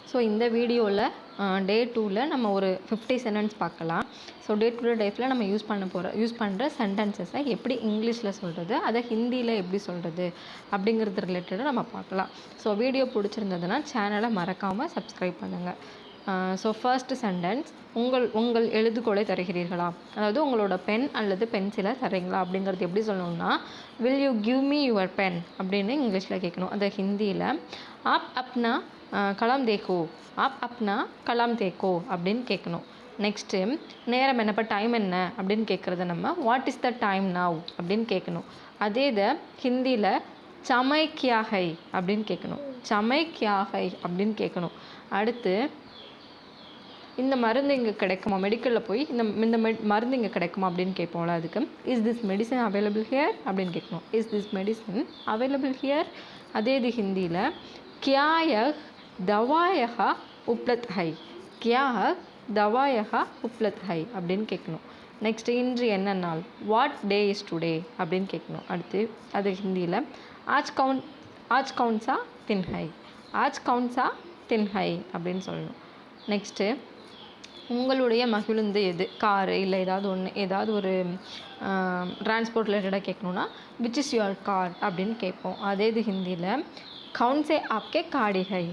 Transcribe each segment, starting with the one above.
So இந்த வீடியோவில் டே 2ல் நம்ம ஒரு 50 சென்டென்ஸ் பார்க்கலாம். ஸோ டே 2 லைஃப்பில் நம்ம யூஸ் பண்ணுற சென்டென்சஸை எப்படி இங்கிலீஷில் சொல்கிறது, அதை ஹிந்தியில் எப்படி சொல்கிறது அப்படிங்கிறது ரிலேட்டடாக நம்ம பார்க்கலாம். ஸோ வீடியோ பிடிச்சிருந்ததுன்னா சேனலை மறக்காமல் சப்ஸ்கிரைப் பண்ணுங்கள். ஸோ ஃபர்ஸ்ட் சென்டென்ஸ், உங்கள் எழுதுகோலை தருகிறீர்களா, அதாவது உங்களோட பென் அல்லது பென்சிலை தரீங்களா அப்படிங்கிறது எப்படி சொல்லணும்னா, will you give me your pen அப்படின்னு இங்கிலீஷில் கேட்கணும். அதை ஹிந்தியில் ஆப் அப்னா கலாம் தேக்கோ, ஆப் அப்னா கலாம் தேக்கோ அப்படின்னு கேட்கணும். நெக்ஸ்ட்டு நேரம் என்ன, இப்போ டைம் என்ன அப்படின்னு கேட்குறது நம்ம what is the time now அப்படின்னு கேட்கணும். அதே இதை ஹிந்தியில் சமை கியா ஹை அப்படின்னு கேட்கணும். சமை கியா ஹை அப்படின்னு கேட்கணும். அடுத்து இந்த மருந்து இங்கே கிடைக்குமா, மெடிக்கலில் போய் இந்த மருந்து இங்கே கிடைக்குமா அப்படின்னு கேட்போம்ல, அதுக்கு is this medicine available here அப்படின்னு கேட்கணும். Is this medicine available here. அதே இது ஹிந்தியில் கியா யஹ் தவாயஹா உப்லத் ஹை, கியா தவாயஹா உப்லத் ஹை அப்படின்னு கேட்கணும். நெக்ஸ்ட்டு இன்று என்ன நாள், வாட் டே இஸ் டுடே அப்படின்னு கேட்கணும். அடுத்து அது ஹிந்தியில் ஆஜ் கவுன்சா தின் ஹை, ஆஜ் கவுன்சா தின் ஹை அப்படின்னு சொல்லணும். நெக்ஸ்ட்டு உங்களுடைய மகிழுந்து எது, காரு இல்லை ஏதாவது ஒரு டிரான்ஸ்போர்ட் ரிலேட்டடாக கேட்கணுன்னா விச் இஸ் யுவர் கார் அப்படின்னு கேட்போம். அதே இது ஹிந்தியில் கவுன்சே ஆப்கே காடி ஹை,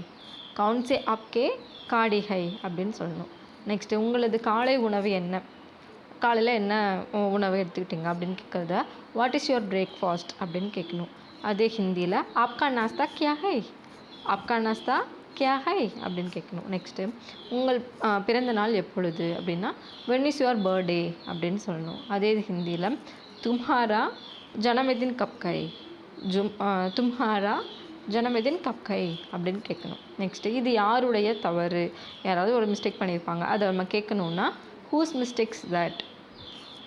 கவுன்சே ஆப்கே காடி ஹை அப்படின்னு சொல்லணும். நெக்ஸ்ட்டு உங்களது காலை உணவு என்ன, காலையில் என்ன உணவு எடுத்துக்கிட்டீங்க அப்படின்னு கேட்குறத வாட் இஸ் யுவர் பிரேக்ஃபாஸ்ட் அப்படின்னு கேட்கணும். அதே ஹிந்தியில் ஆப்கா நாஸ்தா கியா ஹை, ஆப்கா நாஸ்தா கியா ஹை அப்படின்னு கேட்கணும். நெக்ஸ்ட்டு உங்கள் பிறந்த நாள் எப்பொழுது அப்படின்னா வென் இஸ் யுவர் பர்த்டே அப்படின்னு சொல்லணும். அதே ஹிந்தியில் தும்ஹாரா ஜனமதின் கப் கை, தும்ஹாரா ஜனமதின் கப் கை அப்படின்னு கேட்கணும். நெக்ஸ்ட்டு இது யாருடைய தவறு, யாராவது ஒரு மிஸ்டேக் பண்ணியிருப்பாங்க, அதை நம்ம கேட்கணுன்னா whose mistakes that,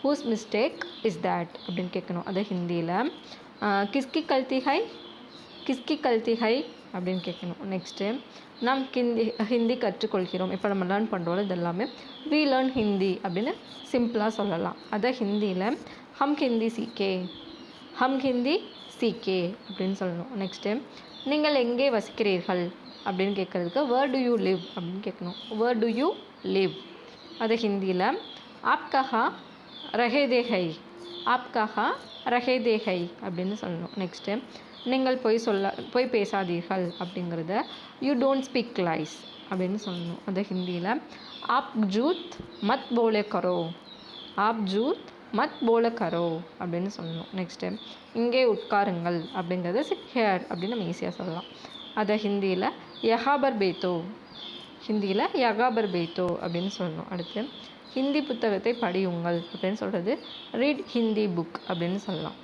whose mistake is that அப்படின்னு கேட்கணும். அதே ஹிந்தியில் கிஸ்கி கல்தி ஹை, கிஸ்கி கல்தி ஹை அப்படின்னு கேட்கணும். நெக்ஸ்ட்டு நாம் ஹிந்தி கற்றுக்கொள்கிறோம், இப்போ நம்ம லேர்ன் பண்ணுறோம், இது எல்லாமே வி லேர்ன் ஹிந்தி அப்படின்னு சிம்பிளாக சொல்லலாம். அதை ஹிந்தியில் ஹம் ஹிந்தி சீக்கே, ஹம் ஹிந்தி சீக்கே அப்படின்னு சொல்லணும். நெக்ஸ்ட்டு நீங்கள் எங்கே வசிக்கிறீர்கள் அப்படின்னு கேட்குறதுக்கு வேர் டு யூ லிவ் அப்படின்னு கேட்கணும். வேர் டு யூ லிவ். அதை ஹிந்தியில் ஆப் கஹா ரஹே தே ஹை, ஆப் கஹா ரஹே தே ஹை அப்படின்னு சொல்லணும். நெக்ஸ்ட்டு நீங்கள் பொய் பேசாதீர்கள் அப்படிங்கிறத யூ டோன்ட் ஸ்பீக் லைஸ் அப்படின்னு சொல்லணும். அது ஹிந்தியில் ஆப் ஜூத் மத் போலே கரோ, ஆப் ஜூத் மத் போலே கரோ அப்படின்னு சொல்லணும். நெக்ஸ்ட்டு இங்கே உட்காருங்கள் அப்படிங்கிறத சிட் ஹியர் அப்படின்னு நம்ம ஈஸியாக சொல்லலாம். அதை ஹிந்தியில் யஹாபர் பேத்தோ, ஹிந்தியில் யகாபர் பேத்தோ அப்படின்னு சொல்லணும். அடுத்து ஹிந்தி புத்தகத்தை படியுங்கள் அப்படின்னு சொல்கிறது ரீட் ஹிந்தி புக் அப்படின்னு சொல்லலாம்.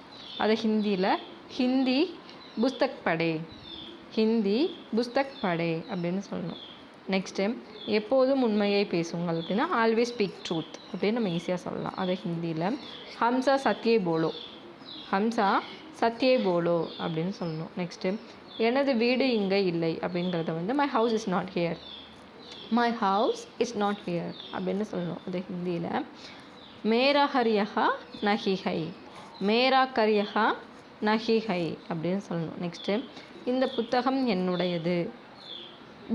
அதை ஹிந்தியில் ஹிந்தி புஸ்தக் படே, ஹிந்தி புஸ்தக் படே அப்படின்னு சொல்லணும். நெக்ஸ்ட்டு எப்போதும் உண்மையை பேசுங்கள் அப்படின்னா ஆல்வேஸ் ஸ்பீக் ட்ரூத் அப்படின்னு நம்ம ஈஸியாக சொல்லலாம். அதை ஹிந்தியில் ஹம்சா சத்யே போலோ, ஹம்சா சத்யே போலோ அப்படின்னு சொல்லணும். நெக்ஸ்ட்டு எனது வீடு இங்கே இல்லை அப்படிங்கிறத my house is not here, my house is not here அப்படின்னு சொல்லணும். அது ஹிந்தியில் மேரா ஹரியஹா நஹி ஹை, மேரா கரியஹா நஹி ஹை அப்படின்னு சொல்லணும். நெக்ஸ்ட்டு இந்த புத்தகம் என்னுடையது,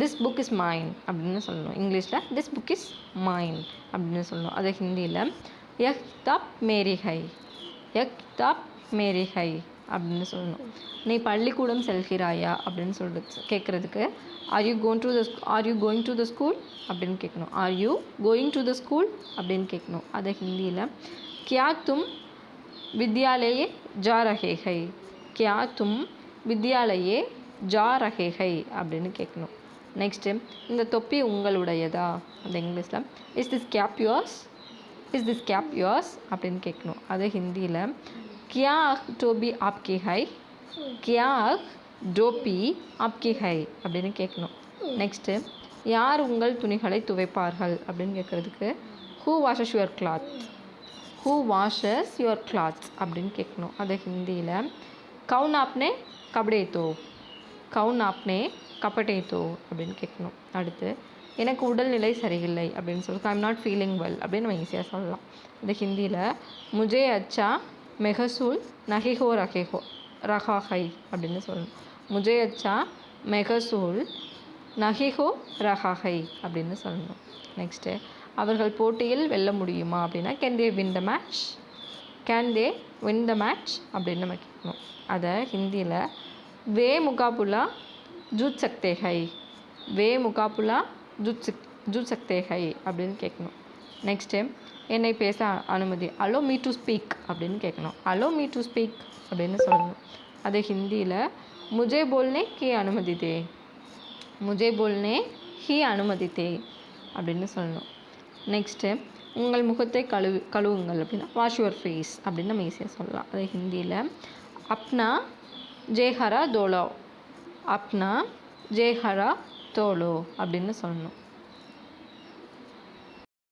திஸ் புக் இஸ் மைன் அப்படின்னு சொல்லணும். இங்கிலீஷில் திஸ் புக் இஸ் மைன் அப்படின்னு சொல்லணும். அது ஹிந்தியில் யஹ் கிதாப் மேரி ஹை, யஹ் கிதாப் மேரி ஹை அப்படின்னு சொல்லணும். நீ பள்ளிக்கூடம் செல்கிறாயா அப்படின்னு சொல்லிட்டு கேட்குறதுக்கு are you going to the school அப்படின்னு கேட்கணும். Are you going to the school அப்படின்னு கேட்கணும். அதை ஹிந்தியில் கியா தும் வித்யாலயே ஜா ரஹே ஹை, கியா தும் வித்யாலயே ஜா ரஹே ஹை அப்படின்னு கேட்கணும். நெக்ஸ்ட்டு இந்த தொப்பி உங்களுடையதா, அந்த இங்கிலீஷில் is this cap yours, is this cap yours அப்படின்னு கேட்கணும். அது ஹிந்தியில் கியா டோபி ஆப்கி ஹை, கியா டோபி ஆப்கி ஹை அப்படின்னு கேட்கணும். நெக்ஸ்ட்டு யார் உங்கள் துணிகளை துவைப்பார்கள் அப்படின்னு கேட்குறதுக்கு who washes your cloth, who washes your clothes அப்படின்னு கேட்கணும். அது ஹிந்தியில் கவுன் ஆப்னே கபடே தோ, கவுன் ஆப்னே கபடே தோ அப்படின்னு கேட்கணும். அடுத்து எனக்கு உடல்நிலை சரியில்லை அப்படின்னு சொல்லி I am not feeling well அப்படின்னு நம்ம ஈஸியாக சொல்லலாம். அது ஹிந்தியில் முஜே அச்சா மெஹசூல் நஹிஹோ ரஹா ஹை அப்படின்னு சொல்லணும். முஜே அச்சா மெஹசூல் நஹிஹோ ரஹாஹை அப்படின்னு சொல்லணும். நெக்ஸ்ட்டு அவர்கள் போட்டியில் வெல்ல முடியுமா அப்படின்னா can they win the match, can they win the match அப்படின்னு நம்ம கேட்கணும். அதை ஹிந்தியில் வே முகாபுலா ஜூத் சக்தே ஹை, வே முகாபுலா ஜூத் சக்தே ஹை அப்படின்னு கேட்கணும். நெக்ஸ்ட்டு என்னை பேச அனுமதி, அலோ மீ டு ஸ்பீக் அப்படின்னு கேட்கணும். அலோ மீ டு ஸ்பீக் அப்படின்னு சொல்லணும். அது ஹிந்தியில் முஜே போல்னே கி அனுமதி தே, முஜே போல்னே ஹி அனுமதி தே அப்படின்னு சொல்லணும். நெக்ஸ்ட்டு உங்கள் முகத்தை கழுவுங்கள் அப்படின்னா வாஷ் யுவர் ஃபேஸ் அப்படின்னு நம்ம ஈஸியாக சொல்லலாம். அது ஹிந்தியில் அப்னா ஜேஹரா தோலோ, அப்னா ஜேஹரா தோலோ அப்படின்னு சொல்லணும்.